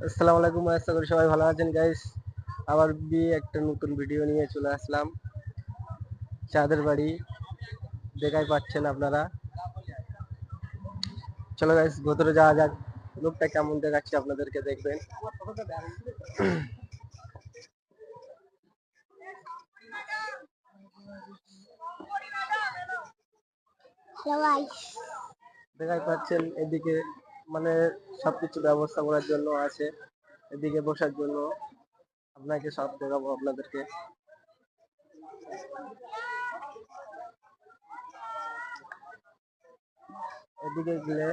আসসালামু আলাইকুম, আশা করি সবাই ভালো আছেন গাইস। আবার একটা নতুন ভিডিও নিয়ে চলে আসলাম। চাঁদের বাড়ি দেখাই পাচ্ছেন আপনারা। চলো গাইস, ভেতরে যাওয়া যাক। লোকটা কেমন দেখাচ্ছে আপনাদেরকে দেখবেন। দেখাই পাচ্ছেন এদিকে মানে সবকিছু ব্যবস্থা করার জন্য আছে। এদিকে বসার জন্য আপনাকে সব দেখাবো আপনাদেরকে। এদিকে গেলে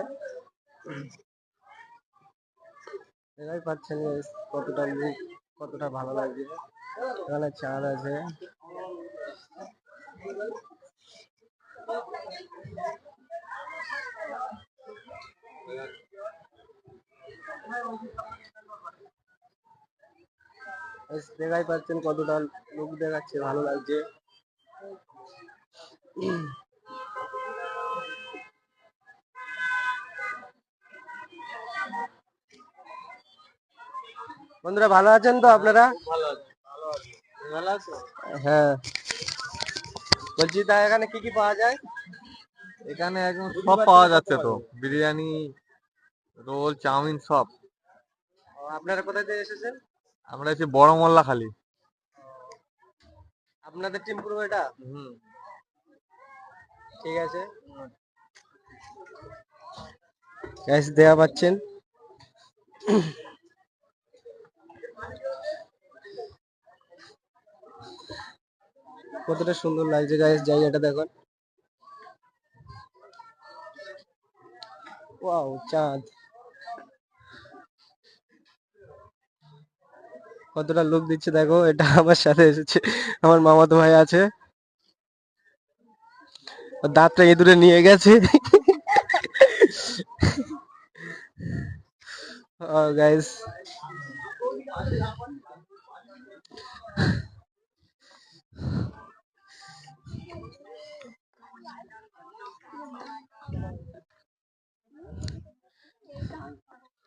দেখাই পাচ্ছেন guys, কতটা লুক, কতটা ভালো লাগছে। এখানে চাঁদ আছে। দেখাই পাচ্ছেন কতটা লুক দেখাচ্ছে, ভালো লাগছে। বন্ধুরা ভালো আছেন তো আপনারা? ভালো আছো? হ্যাঁ, বলছি তা এখানে কি কি পাওয়া যায়? এখানে একদম সব পাওয়া যাচ্ছে তো, বিরিয়ানি, রোল, চাউমিন সব। আপনারা কোথায় থেকে এসেছেন? আমরা হচ্ছে বড় মোল্লা খালি। আপনাদের টিম পুরো এটা? হুম। ঠিক আছে গ্যাস দেয়া পাচ্ছেন। কতটা সুন্দর লাগছে গাইস, জায়গাটা দেখুন। ওয়াও, চাঁদ কতটা লুক দিচ্ছে দেখো। এটা আমার সাথে এসেছে, আমার মামাতো ভাই আছে। ওর দাঁতটা ইঁদুরে নিয়ে গেছে। গাইস,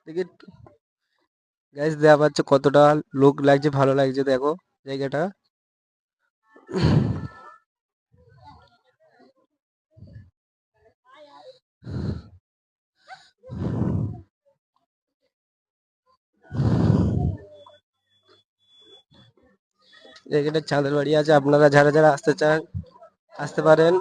দেখি গাইস দেয়া পাচ্ছে কতটা লুক লাগছে, ভালো লাগছে দেখো জায়গাটা। জায়গাটা চাঁদের বাড়ি আছে, আপনারা যারা যারা আসতে চান আসতে পারেন।